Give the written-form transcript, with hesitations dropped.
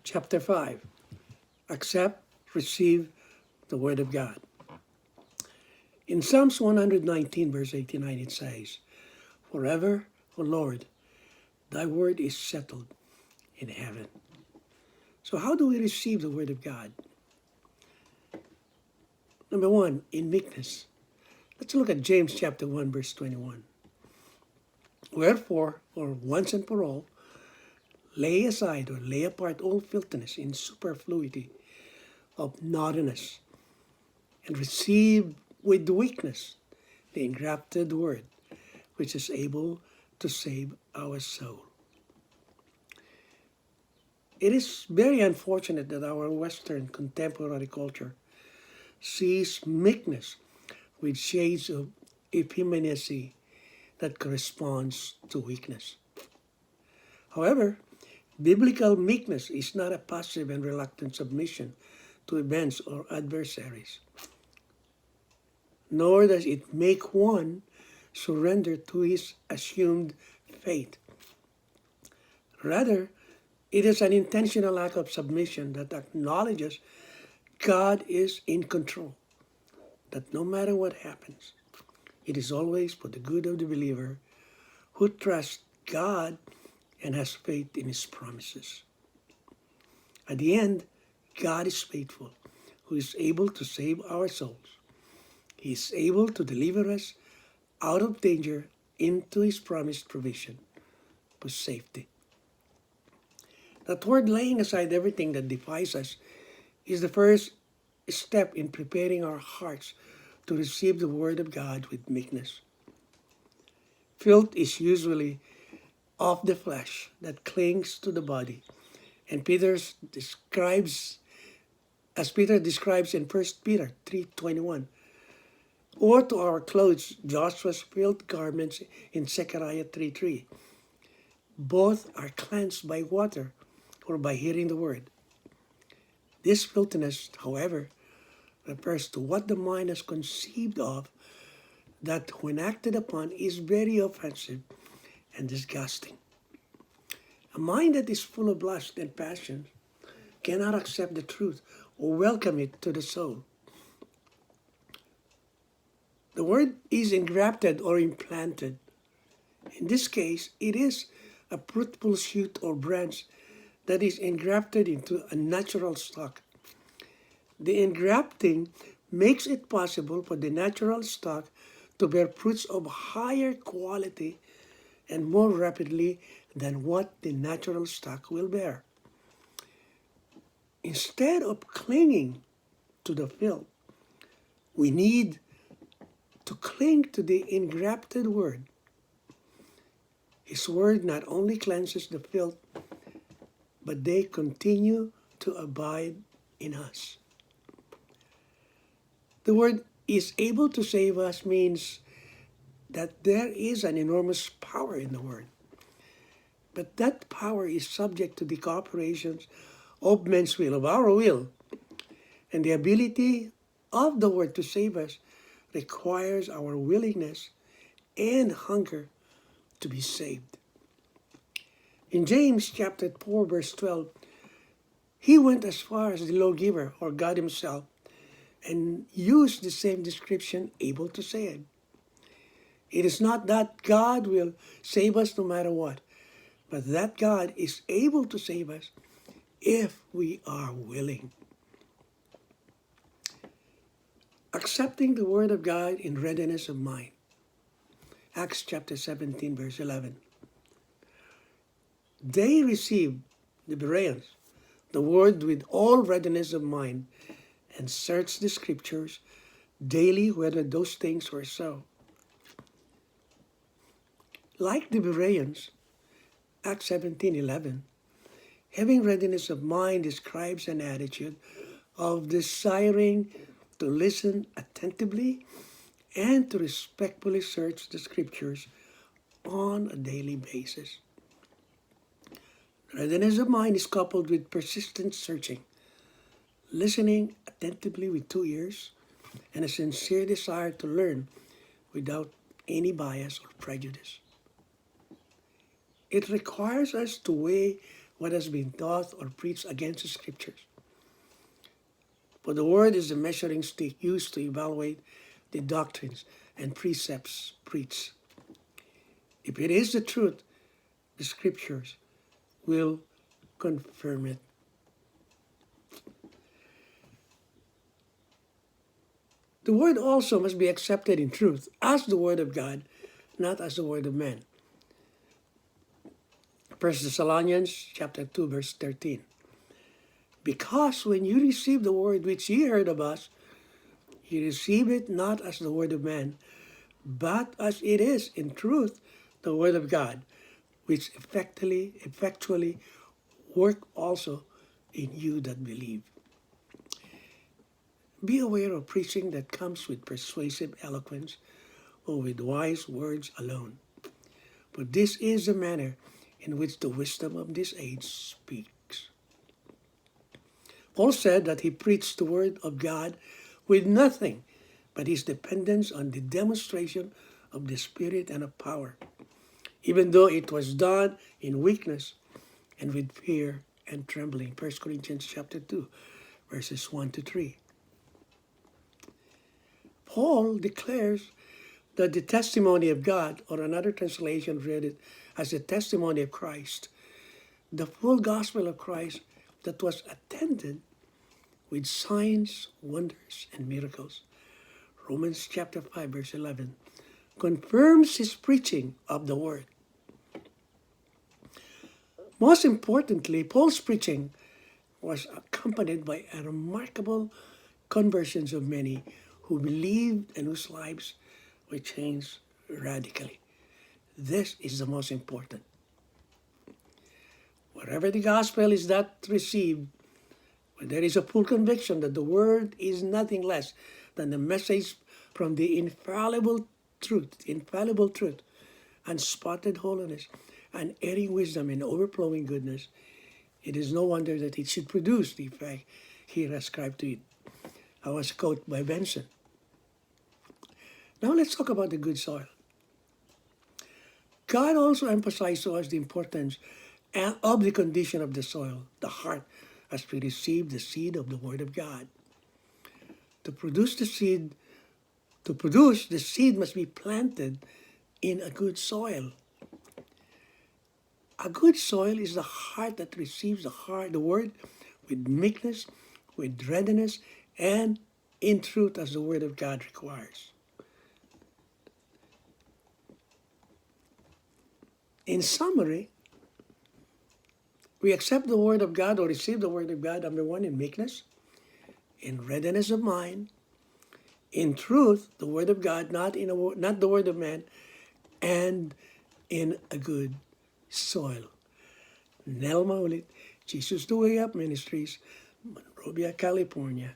Chapter 5. Accept, receive the Word of God. In Psalms 119, verse 89, it says, "Forever, O Lord, thy word is settled in heaven." So how do we receive the Word of God? Number one, in meekness. Let's look at James chapter 1, verse 21. Wherefore, or once and for all, lay aside or lay apart all filthiness and superfluity of naughtiness, and receive with weakness the engrafted word, which is able to save our soul. It is very unfortunate that our Western contemporary culture sees meekness with shades of effeminacy that corresponds to weakness. However, biblical meekness is not a passive and reluctant submission to events or adversaries, nor does it make one surrender to his assumed fate. Rather, it is an intentional act of submission that acknowledges God is in control, that no matter what happens, it is always for the good of the believer who trusts God and has faith in his promises. At the end, God is faithful, who is able to save our souls. He is able to deliver us out of danger into his promised provision for safety. That word, laying aside everything that defies us, is the first step in preparing our hearts to receive the Word of God with meekness. Filth is usually of the flesh that clings to the body, and Peter describes in 1 Peter 3:21, or to our clothes Joshua's filth garments in Zechariah 3:3. Both are cleansed by water or by hearing the word. This filthiness, however, refers to what the mind has conceived of that when acted upon is very offensive and disgusting. A mind that is full of lust and passion cannot accept the truth or welcome it to the soul. The word is engrafted or implanted. In this case, it is a fruitful shoot or branch that is engrafted into a natural stock. The engrafting makes it possible for the natural stock to bear fruits of higher quality and more rapidly than what the natural stock will bear. Instead of clinging to the filth, we need to cling to the engrafted word. His word not only cleanses the filth, but they continue to abide in us. The word is able to save us means that there is an enormous power in the word. But that power is subject to the cooperations of men's will, of our will. And the ability of the word to save us requires our willingness and hunger to be saved. In James chapter 4, verse 12, he went as far as the lawgiver, or God himself, and used the same description, able to save. It is not that God will save us no matter what, but that God is able to save us if we are willing. Accepting the word of God in readiness of mind. Acts chapter 17, verse 11. They received, the Bereans, the word with all readiness of mind, and searched the scriptures daily whether those things were so. Like the Bereans, Acts 17:11, having readiness of mind describes an attitude of desiring to listen attentively and to respectfully search the scriptures on a daily basis. Readiness of mind is coupled with persistent searching, listening attentively with 2 ears, and a sincere desire to learn without any bias or prejudice. It requires us to weigh what has been taught or preached against the Scriptures. For the Word is the measuring stick used to evaluate the doctrines and precepts preached. If it is the truth, the Scriptures will confirm it. The Word also must be accepted in truth as the Word of God, not as the word of man. 1 Thessalonians chapter 2, verse 13. Because when you receive the word which ye heard of us, ye receive it not as the word of man, but as it is in truth the word of God, which effectually work also in you that believe. Be aware of preaching that comes with persuasive eloquence or with wise words alone. For this is the manner in which the wisdom of this age speaks. Paul said that he preached the word of God with nothing but his dependence on the demonstration of the Spirit and of power, even though it was done in weakness and with fear and trembling. 1 Corinthians chapter 2, verses 1 to 3. Paul declares that the testimony of God, or another translation read it as the testimony of Christ, the full gospel of Christ that was attended with signs, wonders, and miracles. Romans chapter 5, verse 11, confirms his preaching of the word. Most importantly, Paul's preaching was accompanied by a remarkable conversions of many who believed and whose lives were changed radically. This is the most important. Wherever the gospel is not received, when there is a full conviction that the word is nothing less than the message from the infallible truth, unspotted holiness, unerring wisdom, and overflowing goodness, it is no wonder that it should produce the effect here ascribed to it. I was quoted by Benson. Now let's talk about the good soil. God also emphasized to us the importance of the condition of the soil, the heart, as we receive the seed of the Word of God. To produce, the seed must be planted in a good soil. A good soil is the heart that receives the Word with meekness, with readiness, and in truth as the Word of God requires. In summary, we accept the Word of God or receive the Word of God, number one, in meekness, in readiness of mind, in truth, the Word of God, not the word of man, and in a good soil. Nel Maulit, Jesus the Way Up Ministries, Monrovia, California.